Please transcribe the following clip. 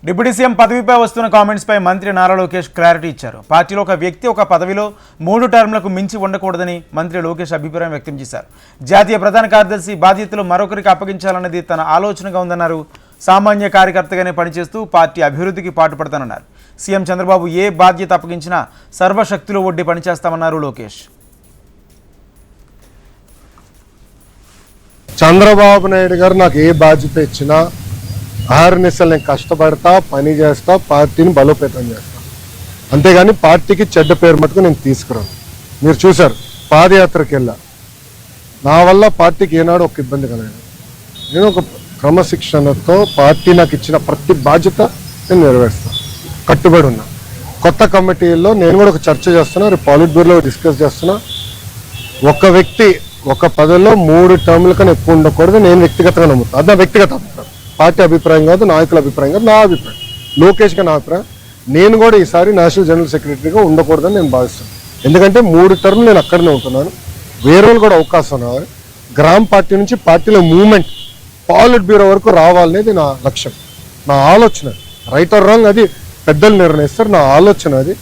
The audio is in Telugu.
డిప్యూటీ సీఎం పదవిపై వస్తున్న కామెంట్స్పై మంత్రి నారా లోకేష్ క్లారిటీ ఇచ్చారు. పార్టీలో ఒక వ్యక్తి ఒక పదవిలో 3 టర్మ్లకు మించి ఉండకూడదని మంత్రి లోకేష్ అభిప్రాయం వ్యక్తం చేశారు. జాతీయ ప్రధాన కార్యదర్శి బాధ్యతలు మరొకరికి అప్పగించాలన్నది తన ఆలోచనగా ఉందన్నారు. సామాన్య కార్యకర్తగానే పనిచేస్తూ పార్టీ అభివృద్ధికి పాటుపడతానన్నారు. సీఎం చంద్రబాబు ఏ బాధ్యత అప్పగించినా సర్వశక్తులు ఒడ్డి పనిచేస్తామన్నారు లోకేష్. చంద్రబాబు నాయుడు గారు నాకు ఏ బాధ్యత ఇచ్చినా ఆర్నిసలు నేను కష్టపడతా, పని చేస్తా, పార్టీని బలోపేతం చేస్తా. అంతేగాని పార్టీకి చెడ్డ పేరు మటుకు నేను తీసుకురాను. మీరు చూశారు, పాదయాత్రకి వెళ్ళా, నా వల్ల పార్టీకి ఏనాడు ఒక ఇబ్బంది కలగదు. నేను ఒక క్రమశిక్షణతో పార్టీ నాకు ఇచ్చిన ప్రతి బాధ్యత నేను నెరవేరుస్తాను, కట్టుబడి ఉన్నా. కొత్త కమిటీల్లో నేను కూడా ఒక చర్చ చేస్తున్నా, రేపు పాలిట్ బ్యూరోలో డిస్కస్ చేస్తున్నా. ఒక వ్యక్తి ఒక పదవిలో 3 టర్ముల కన్నా ఎక్కువ ఉండకూడదు నేను వ్యక్తిగతంగా నమ్ముతాను. అది నా వ్యక్తిగత అభిప్రాయం, పార్టీ అభిప్రాయం కాదు, నాయకుల అభిప్రాయం కాదు, నా అభిప్రాయం, లోకేష్గా నా అభిప్రాయం. నేను కూడా ఈసారి నేషనల్ జనరల్ సెక్రటరీగా ఉండకూడదని నేను భావిస్తాను. ఎందుకంటే 3 టర్ములు నేను అక్కడనే ఉంటున్నాను. వేరే వాళ్ళు కూడా అవకాశం రావాలి. గ్రామ పార్టీ నుంచి పార్టీలో మూవ్మెంట్ పాలిట్ బ్యూరో వరకు రావాలనేది నా లక్ష్యం, నా ఆలోచన. రైట్ ఆర్ రాంగ్ అది పెద్దలు నిర్ణయిస్తారు, నా ఆలోచన అది.